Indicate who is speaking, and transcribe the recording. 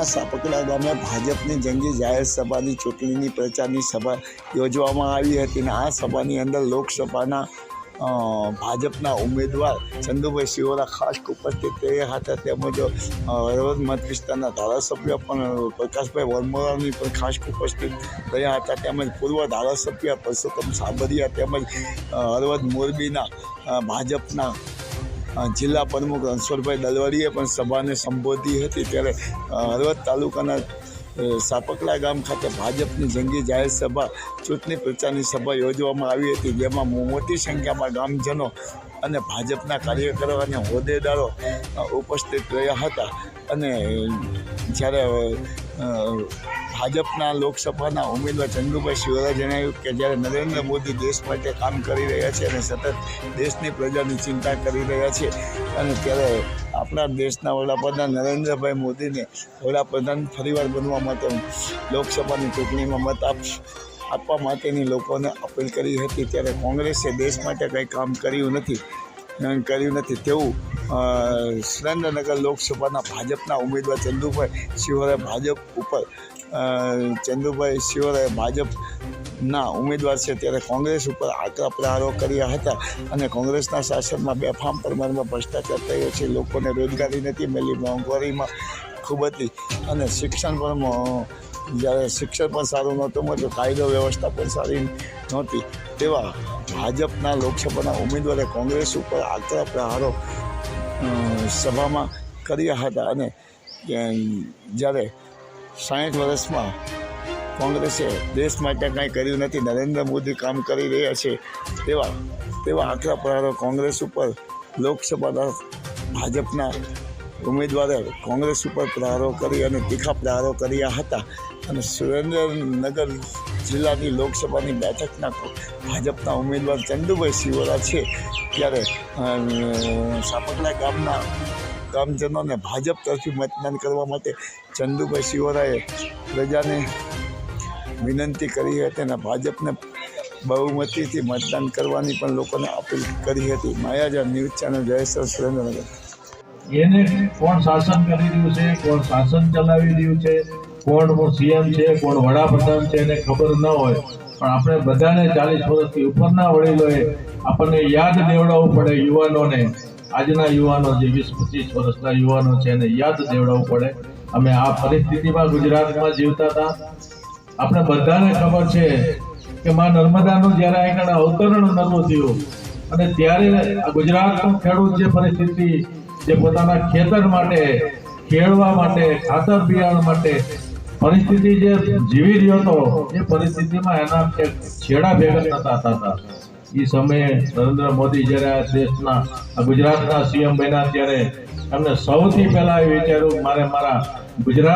Speaker 1: સાપકડા ગામે ભાજપની જંગી જાહેર સભાની ચૂંટણીની પ્રચારની સભા યોજવામાં આવી હતી અને આ સભાની અંદર લોકસભાના ભાજપના ઉમેદવાર ચંદુભાઈ શિવોરા ખાસ ઉપસ્થિત રહ્યા હતા। તેમજ હળવદ મત વિસ્તારના ધારાસભ્ય પણ પ્રકાશભાઈ વરમોરાની પણ ખાસ ઉપસ્થિત રહ્યા હતા। તેમજ પૂર્વ ધારાસભ્ય પરસોત્તમ સાબરિયા તેમજ હળવદ મોરબીના ભાજપના જિલ્લા પ્રમુખ રણછોડભાઈ દલવાડીએ પણ સભાને સંબોધી હતી। ત્યારે હળવદ તાલુકાના સાપકડા ગામ ખાતે ભાજપની જંગી જાહેર સભા ચૂંટણી પ્રચારની સભા યોજવામાં આવી હતી, જેમાં મોટી સંખ્યામાં ગામજનો અને ભાજપના કાર્યકરો અને હોદ્દેદારો ઉપસ્થિત રહ્યા હતા। અને જ્યારે ભાજપના લોકસભાના ઉમેદવાર ચંદુભાઈ શિવોરાએ જણાવ્યું કે જ્યારે નરેન્દ્ર મોદી દેશ માટે કામ કરી રહ્યા છે અને સતત દેશની પ્રજાની ચિંતા કરી રહ્યા છે અને ત્યારે આપણા દેશના વડાપ્રધાન નરેન્દ્રભાઈ મોદીને વડાપ્રધાન ફરીવાર બનવા માટે લોકસભાની ચૂંટણીમાં મત આપવા માટેની લોકોને અપીલ કરી હતી। ત્યારે કોંગ્રેસે દેશ માટે કંઈ કામ કર્યું નથી તેવું સુરેન્દ્રનગર લોકસભાના ભાજપના ઉમેદવાર ચંદુભાઈ શિવોરાએ ભાજપના ઉમેદવાર છે ત્યારે કોંગ્રેસ ઉપર આકરા પ્રહારો કર્યા હતા અને કોંગ્રેસના શાસનમાં બેફામ પ્રમાણમાં ભ્રષ્ટાચાર થયો છે, લોકોને રોજગારી નથી મળી, મોંઘવારીમાં ખૂબ હતી અને શિક્ષણ પણ સારું નહોતું મળતું, કાયદો વ્યવસ્થા પણ સારી નહોતી, તેવા ભાજપના લોકસભાના ઉમેદવારે કોંગ્રેસ ઉપર આકરા પ્રહારો સભામાં કર્યા હતા। અને જ્યારે 60 વર્ષમાં કોંગ્રેસે દેશ માટે કાંઈ કર્યું નથી, નરેન્દ્ર મોદી કામ કરી રહ્યા છે, તેવા આકરા પ્રહારો કોંગ્રેસ ઉપર લોકસભાના ભાજપના ઉમેદવારે કોંગ્રેસ ઉપર પ્રહારો કરી અને તીખા પ્રહારો કર્યા હતા। અને સુરેન્દ્રનગર જિલ્લાની લોકસભાની બેઠકના ભાજપના ઉમેદવાર ચંદુભાઈ શિવોરા છે ત્યારે સાપકડા ગામના ગામજનોને ભાજપ તરફી મતદાન કરવા માટે ચંદુભાઈ શિવોરાએ પ્રજાને વિનંતી કરી હતી અને ભાજપને બહુમતીથી મતદાન કરવાની પણ લોકોને અપીલ કરી હતી। માયાજાર ન્યૂઝ ચેનલ જયેશ્વર સુરેન્દ્રનગર।
Speaker 2: એને કોણ શાસન કરી રહ્યું છે, કોણ શાસન ચલાવી રહ્યું છે, કોણ સીએમ છે, કોણ વડાપ્રધાન છે એને ખબર ન હોય, પણ આપણે બધાને 40 વર્ષથી ઉપરના વડીલોએ આપણને યાદ દેવડાવવું પડે। યુવાનોને, આજના યુવાનો જે 20-25 વર્ષના યુવાનો છે એને યાદ દેવડાવવું પડે। અમે આ પરિસ્થિતિમાં ગુજરાતમાં જીવતા હતા, આપણે બધાને ખબર છે કે માં નર્મદાનું જ્યારે આગળ અવતરણ નવું થયું અને ત્યારે ગુજરાતનો ખેડૂત જે પરિસ્થિતિ, જે પોતાના ખેતર માટે, ખેડવા માટે, ખાતર બિયારણ માટે પરિસ્થિતિ જે જીવી રહ્યો હતો, એ પરિસ્થિતિમાં એના છેડા ભેગા નતા થતા। એ સમયે નરેન્દ્ર મોદી જ્યારે દેશના ગુજરાતના સીએમ બન્યા ત્યારે એમને સૌથી પહેલા એ વિચાર્યું મારે મારા ગુજરાત